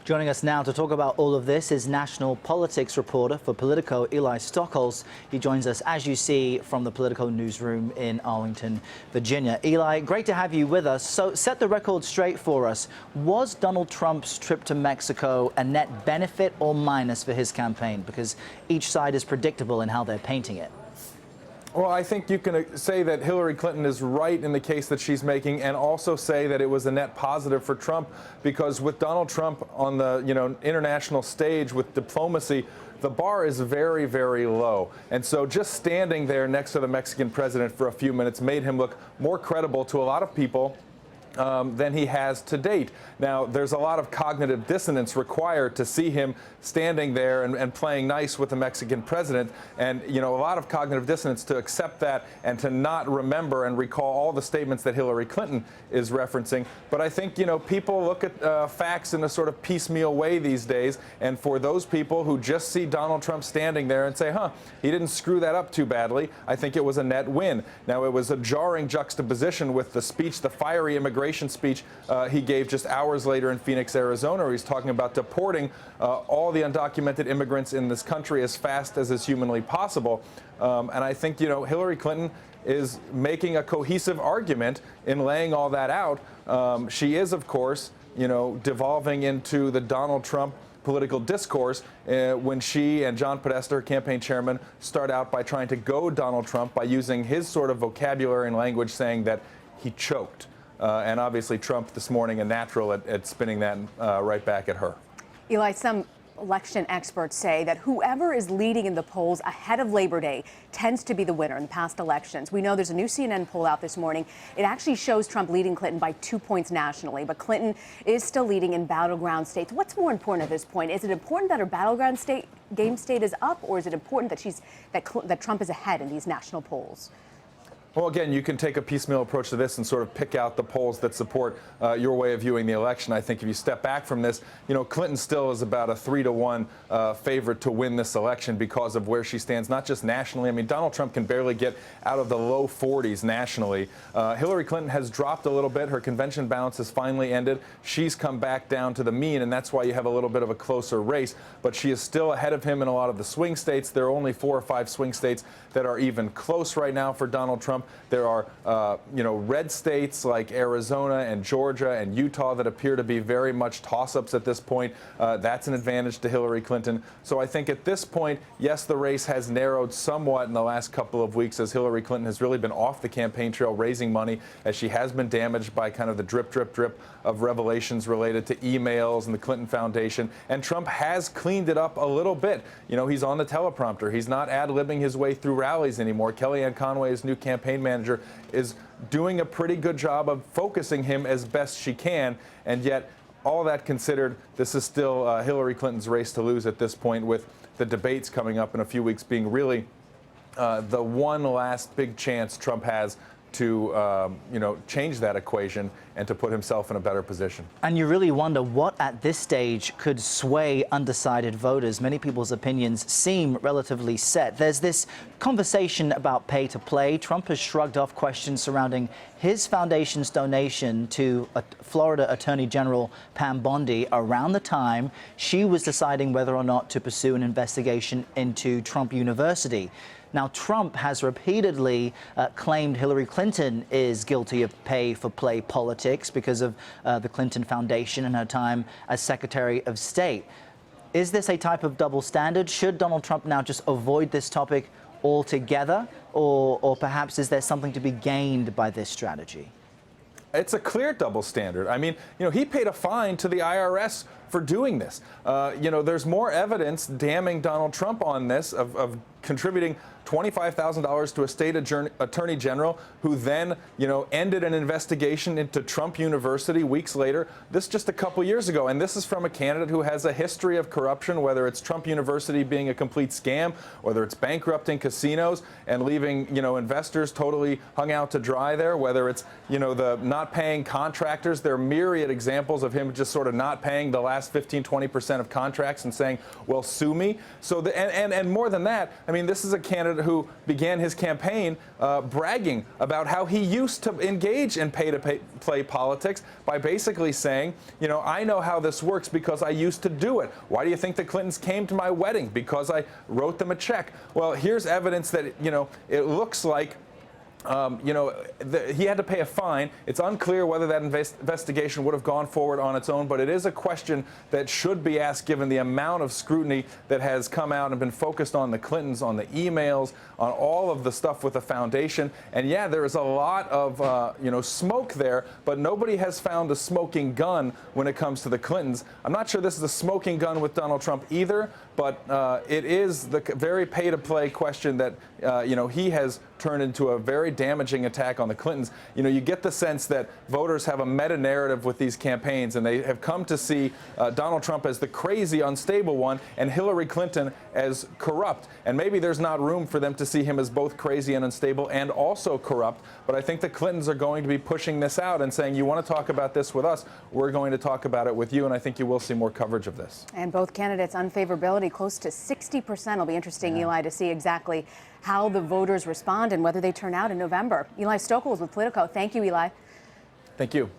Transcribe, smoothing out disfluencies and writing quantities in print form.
Joining us now to talk about all of this is national politics reporter for Politico, Eli Stokols. He joins us, as you see, from the Politico newsroom in Arlington, Virginia. Eli, great to have you with us. So set the record straight for us. Was Donald Trump's trip to Mexico a net benefit or minus for his campaign? Because each side is predictable in how they're painting it. Well, I think you can say that Hillary Clinton is right in the case that she's making, and also say that it was a net positive for Trump, because with Donald Trump on the international stage with diplomacy, the bar is very, very low. And so just standing there next to the Mexican president for a few minutes made him look more credible to a lot of people than he has to date. Now, there's a lot of cognitive dissonance required to see him standing there and playing nice with the Mexican president, and a lot of cognitive dissonance to accept that and to not remember and recall all the statements that Hillary Clinton is referencing. But I think people look at facts in a sort of piecemeal way these days, and for those people who just see Donald Trump standing there and say, he didn't screw that up too badly, I think it was a net win. Now, it was a jarring juxtaposition with the speech, the fiery immigration speech he gave just hours later in Phoenix, Arizona, where he's talking about deporting all the undocumented immigrants in this country as fast as is humanly possible. And I think, Hillary Clinton is making a cohesive argument in laying all that out. She is, of course, devolving into the Donald Trump political discourse when she and John Podesta, her campaign chairman, start out by trying to go Donald Trump by using his sort of vocabulary and language, saying that he choked. And obviously Trump this morning a natural at spinning that right back at her. Eli, some election experts say that whoever is leading in the polls ahead of Labor Day tends to be the winner in past elections. We know there's a new CNN poll out this morning. It actually shows Trump leading Clinton by 2 points nationally, but Clinton is still leading in battleground states. What's more important at this point? Is it important that her battleground game state is up, or is it important that Trump is ahead in these national polls? Well, again, you can take a piecemeal approach to this and sort of pick out the polls that support your way of viewing the election. I think if you step back from this, Clinton still is about a 3-to-1 favorite to win this election because of where she stands, not just nationally. I mean, Donald Trump can barely get out of the low 40s nationally. Hillary Clinton has dropped a little bit. Her convention balance has finally ended. She's come back down to the mean, and that's why you have a little bit of a closer race. But she is still ahead of him in a lot of the swing states. There are only 4 or 5 swing states that are even close right now for Donald Trump. There are, red states like Arizona and Georgia and Utah that appear to be very much toss-ups at this point. That's an advantage to Hillary Clinton. So I think at this point, yes, the race has narrowed somewhat in the last couple of weeks as Hillary Clinton has really been off the campaign trail raising money, as she has been damaged by kind of the drip, drip, drip of revelations related to emails and the Clinton Foundation. And Trump has cleaned it up a little bit. He's on the teleprompter. He's not ad-libbing his way through rallies anymore. Kellyanne Conway, his new campaign manager, is doing a pretty good job of focusing him as best she can, and yet all that considered, this is still Hillary Clinton's race to lose at this point, with the debates coming up in a few weeks being really the one last big chance Trump has to change that equation and to put himself in a better position. And you really wonder what at this stage could sway undecided voters. Many people's opinions seem relatively set. There's this conversation about pay to play. Trump has shrugged off questions surrounding his foundation's donation to Florida Attorney General Pam Bondi around the time she was deciding whether or not to pursue an investigation into Trump University. Now, Trump has repeatedly claimed Hillary Clinton is guilty of pay-for-play politics because of the Clinton Foundation and her time as Secretary of State. Is this a type of double standard? Should Donald Trump now just avoid this topic altogether? Or perhaps is there something to be gained by this strategy? It's a clear double standard. I mean, he paid a fine to the IRS for doing this. There's more evidence damning Donald Trump on this of contributing $25,000 to a state attorney general who then, ended an investigation into Trump University weeks later. This just a couple years ago. And this is from a candidate who has a history of corruption, whether it's Trump University being a complete scam, whether it's bankrupting casinos and leaving, investors totally hung out to dry there, whether it's, the not paying contractors. There are myriad examples of him just sort of not paying the last last 15-20% of contracts and saying, well, sue me. So and more than that, I mean, this is a candidate who began his campaign bragging about how he used to engage in pay-to-play politics by basically saying, you know, I know how this works because I used to do it. Why do you think the Clintons came to my wedding? Because I wrote them a check. Well, here's evidence that, you know, it looks like he had to pay a fine. It's unclear whether that investigation would have gone forward on its own, but it is a question that should be asked given the amount of scrutiny that has come out and been focused on the Clintons, on the emails, on all of the stuff with the foundation. And yeah, there is a lot of smoke there, but nobody has found a smoking gun when it comes to the Clintons. I'm not sure this is a smoking gun with Donald Trump either, but it is the very pay-to-play question that he has turned into a very damaging attack on the Clintons. You know, you get the sense that voters have a meta-narrative with these campaigns, and they have come to see Donald Trump as the crazy, unstable one, and Hillary Clinton as corrupt. And maybe there's not room for them to see him as both crazy and unstable and also corrupt. But I think the Clintons are going to be pushing this out and saying, you want to talk about this with us, we're going to talk about it with you. And I think you will see more coverage of this. And both candidates' unfavorability close to 60%. It'll be interesting, Eli, to see exactly how the voters respond and whether they turn out in November. Eli Stokols with Politico. Thank you, Eli. Thank you.